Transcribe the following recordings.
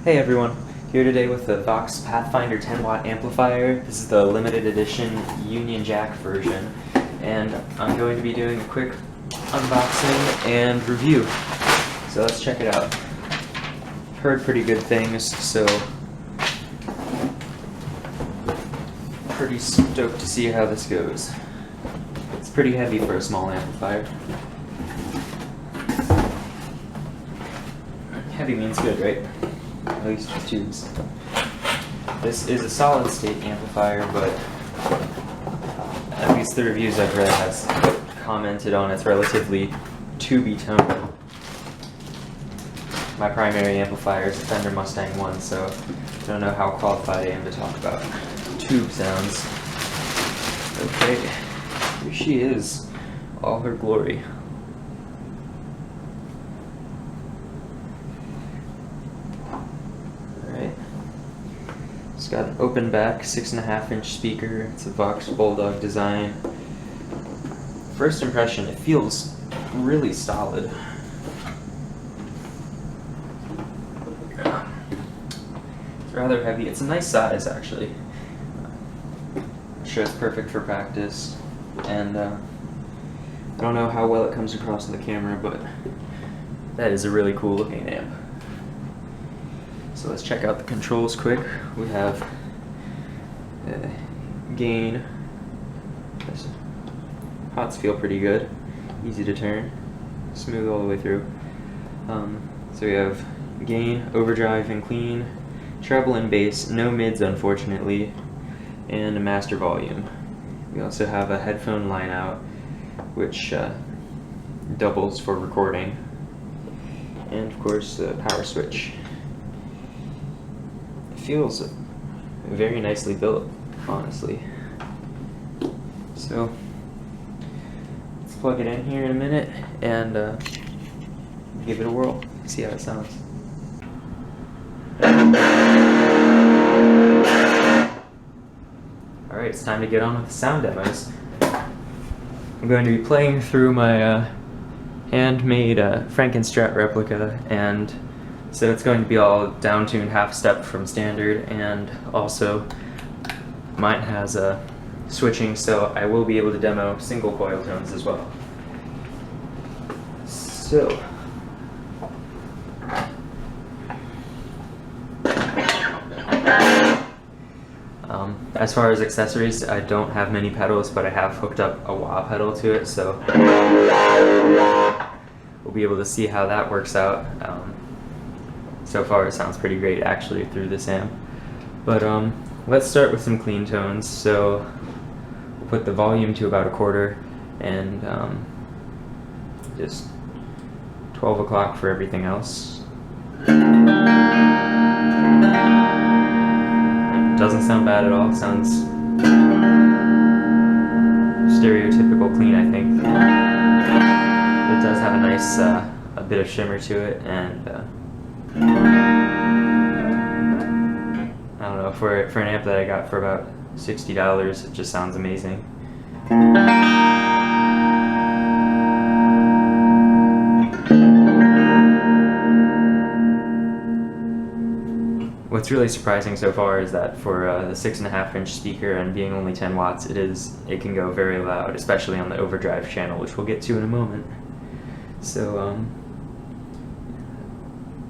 Hey everyone, here today with the Vox Pathfinder 10-watt amplifier. This is the limited edition Union Jack version, and I'm going to be doing a quick unboxing and review. So let's check it out. Heard pretty good things, so pretty stoked to see how this goes. It's pretty heavy for a small amplifier. Heavy means good, right? At least for tubes. This is a solid state amplifier, but at least the reviews I've read has commented on its relatively tubey tone. My primary amplifier is a Fender Mustang 1, so I don't know how qualified I am to talk about tube sounds. Okay, here she is, all her glory. It's got an open back, 6.5-inch speaker. It's a Vox Bulldog design. First impression, it feels really solid. It's rather heavy. It's a nice size, actually. I'm sure it's perfect for practice. And I don't know how well it comes across on the camera, but that is a really cool looking amp. So let's check out the controls quick. We have gain. Pots feel pretty good, easy to turn, smooth all the way through. So we have gain, overdrive, and clean, treble and bass, no mids unfortunately, and a master volume. We also have a headphone line out, which doubles for recording, and of course the power switch. Feels very nicely built, honestly. So let's plug it in here in a minute and give it a whirl, see how it sounds. Alright, it's time to get on with the sound demos. I'm going to be playing through my handmade Frankenstrat replica, and so it's going to be all down-tuned half step from standard, and also mine has a switching, so I will be able to demo single coil tones as well. So as far as accessories, I don't have many pedals, but I have hooked up a wah pedal to it, so we'll be able to see how that works out. So far it sounds pretty great actually through this amp. But let's start with some clean tones. So we'll put the volume to about 1/4 and just 12 o'clock for everything else. It doesn't sound bad at all. It sounds stereotypical clean, I think. It does have a nice a bit of shimmer to it, and I don't know, for an amp that I got for about $60, it just sounds amazing. What's really surprising so far is that for the 6.5-inch speaker and being only 10 watts, it can go very loud, especially on the overdrive channel, which we'll get to in a moment. So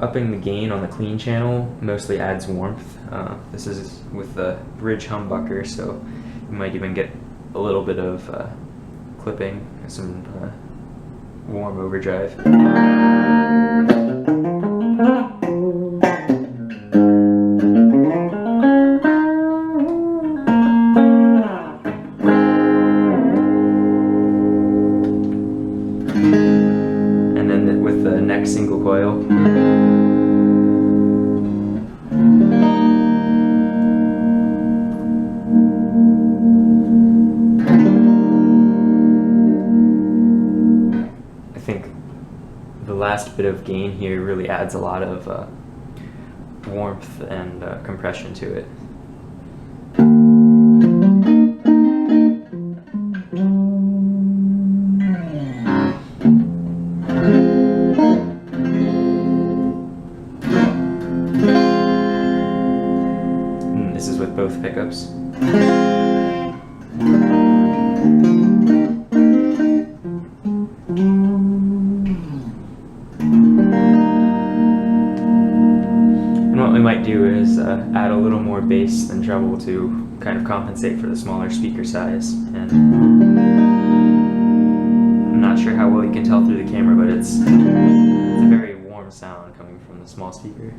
upping the gain on the clean channel mostly adds warmth. This is with the bridge humbucker, so you might even get a little bit of clipping, some warm overdrive. And then with the next single coil, I think the last bit of gain here really adds a lot of warmth and compression to it. with both pickups. And what we might do is add a little more bass than treble to kind of compensate for the smaller speaker size. And I'm not sure how well you can tell through the camera, but it's a very warm sound coming from the small speaker.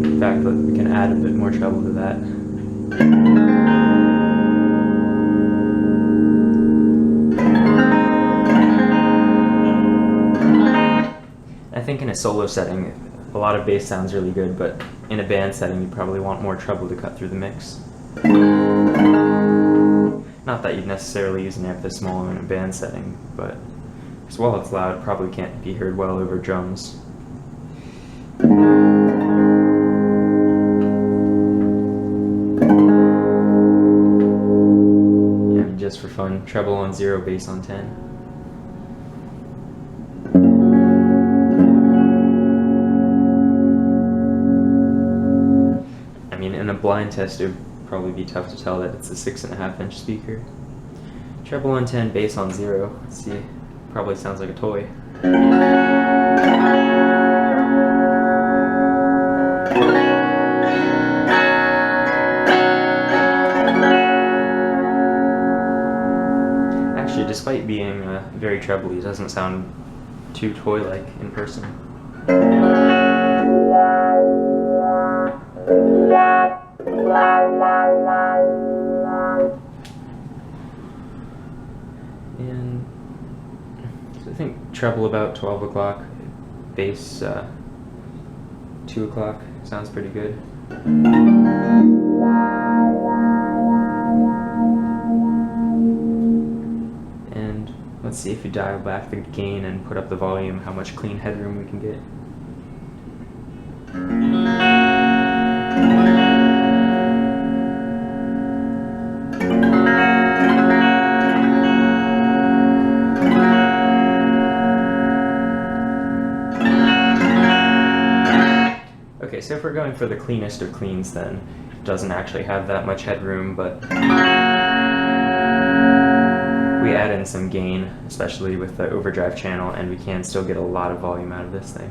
In fact, we can add a bit more treble to that. I think in a solo setting, a lot of bass sounds really good, but in a band setting, you probably want more treble to cut through the mix. Not that you'd necessarily use an amp this small in a band setting, but as well it's loud, probably can't be heard well over drums. Yeah, just for fun, treble on 0, bass on 10. I mean, in a blind test, it would probably be tough to tell that it's a 6.5-inch speaker. Treble on 10, bass on 0. Let's see, probably sounds like a toy. Actually, despite being very trebly, it doesn't sound too toy-like in person. And so I think treble about 12 o'clock, bass 2 o'clock, sounds pretty good. And let's see if you dial back the gain and put up the volume, how much clean headroom we can get. Okay, so if we're going for the cleanest of cleans, then it doesn't actually have that much headroom, but we add in some gain, especially with the overdrive channel, and we can still get a lot of volume out of this thing.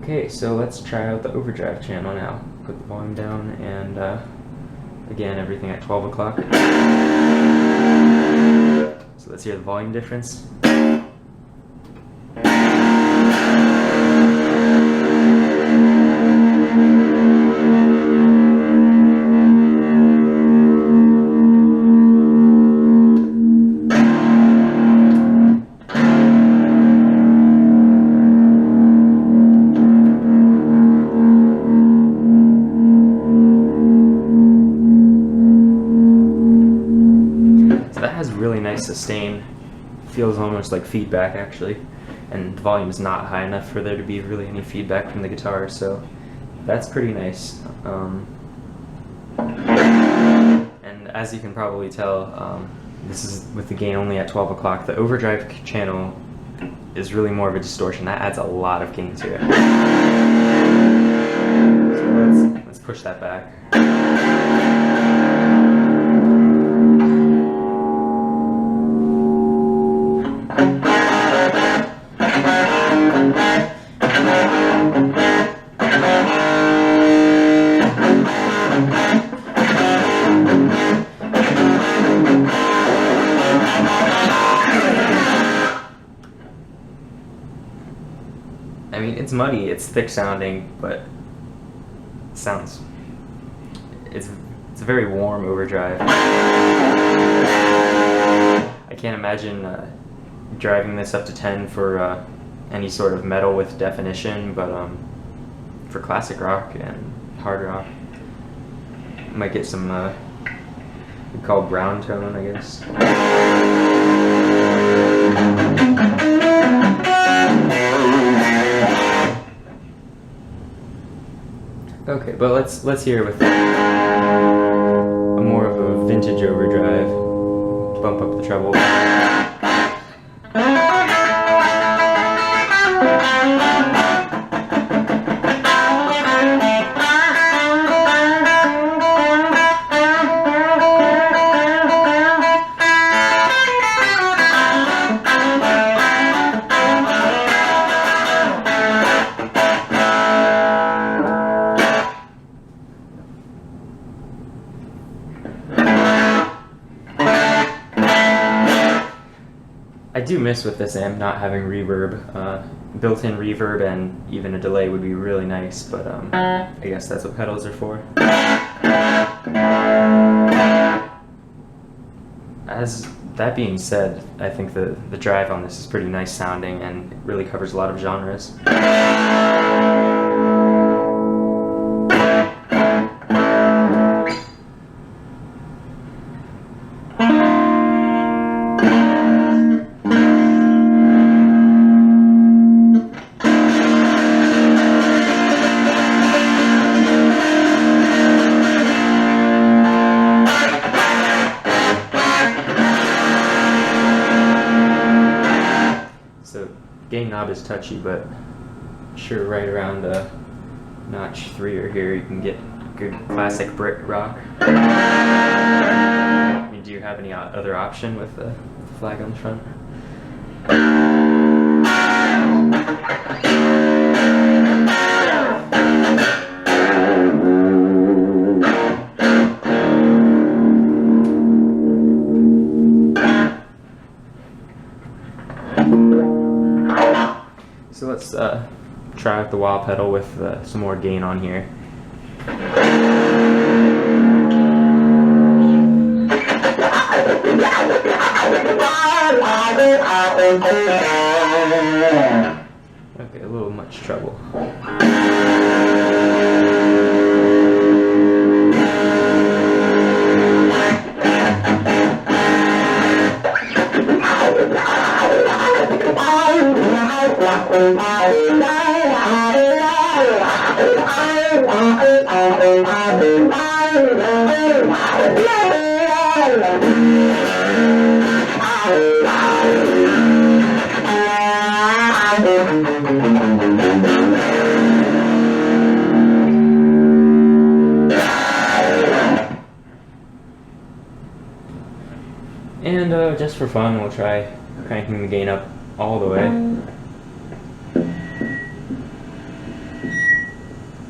Okay, so let's try out the overdrive channel now. Put the volume down, and again, everything at 12 o'clock. So let's hear the volume difference. Really nice sustain, feels almost like feedback actually, and the volume is not high enough for there to be really any feedback from the guitar, so that's pretty nice. And as you can probably tell, this is with the gain only at 12 o'clock. The overdrive channel is really more of a distortion. That adds a lot of gain to it. So let's push that back. I mean, it's muddy, it's thick sounding, but it sounds it's a very warm overdrive. I can't imagine driving this up to 10 for any sort of metal with definition, but for classic rock and hard rock, might get some we call brown tone, I guess. Okay, but let's hear it with a more of a vintage overdrive. Bump up the treble. I do miss with this amp not having reverb. Built-in reverb and even a delay would be really nice, but I guess that's what pedals are for. As that being said, I think the drive on this is pretty nice sounding and it really covers a lot of genres. Gain knob is touchy, but sure right around notch 3 or here you can get good classic Brit rock. I mean, do you have any other option with the flag on the front? So let's try out the wah pedal with some more gain on here. Okay, a little much treble. And just for fun, we'll try cranking the gain up all the way.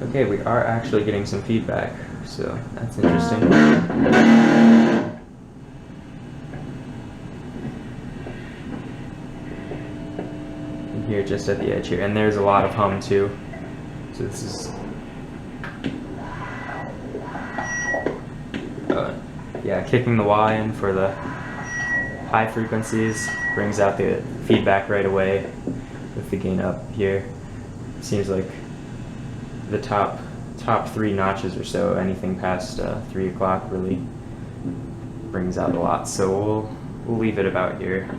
Okay, we are actually getting some feedback, so that's interesting. And here, just at the edge here, and there's a lot of hum too. So this is, yeah, kicking the wah in for the high frequencies brings out the feedback right away with the gain up here. Seems like the top 3 notches or so, anything past 3 o'clock really brings out a lot. So we'll leave it about here.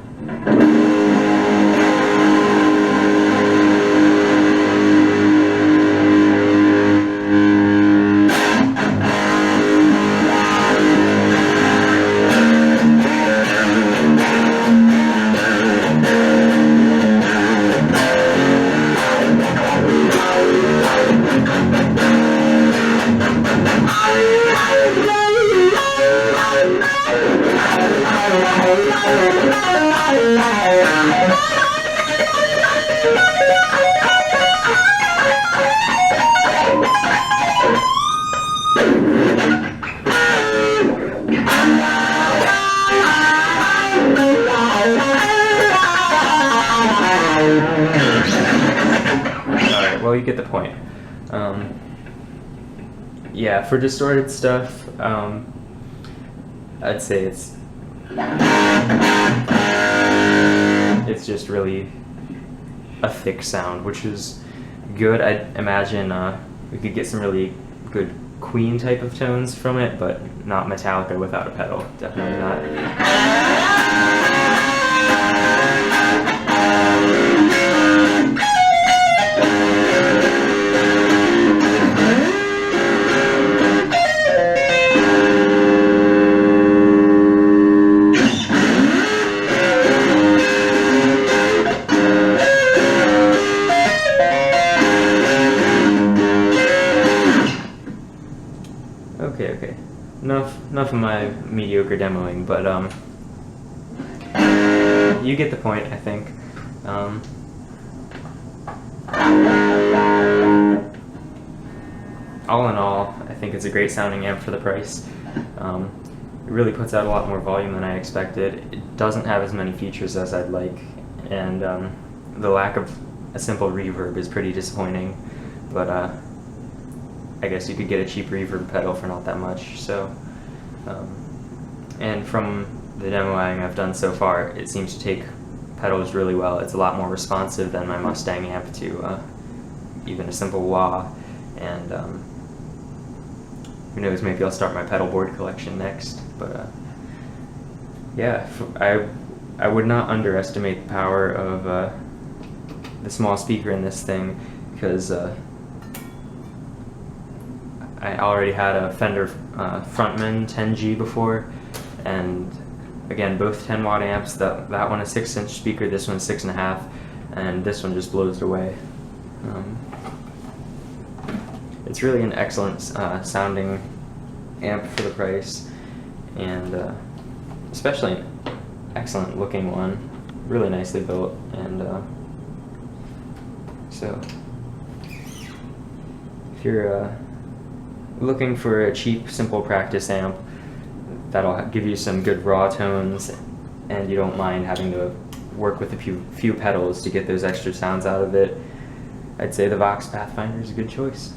Alright, well, you get the point. Yeah, for distorted stuff, I'd say it's just really a thick sound, which is good. I'd imagine we could get some really good Queen type of tones from it, but not Metallica without a pedal. Definitely not. Okay. Enough of my mediocre demoing, but you get the point, I think. All in all, I think it's a great sounding amp for the price. It really puts out a lot more volume than I expected. It doesn't have as many features as I'd like, and the lack of a simple reverb is pretty disappointing, but I guess you could get a cheap reverb pedal for not that much. So, and from the demoing I've done so far, it seems to take pedals really well. It's a lot more responsive than my Mustang amp to even a simple wah, and who knows, maybe I'll start my pedal board collection next. But yeah, I would not underestimate the power of the small speaker in this thing, because I already had a Fender Frontman 10G before, and again, both 10 watt amps. That one a 6-inch speaker, this one's 6.5, and this one just blows it away. It's really an excellent sounding amp for the price, and especially an excellent looking one, really nicely built, and so if you're looking for a cheap, simple practice amp that'll give you some good raw tones, and you don't mind having to work with a few pedals to get those extra sounds out of it, I'd say the Vox Pathfinder is a good choice.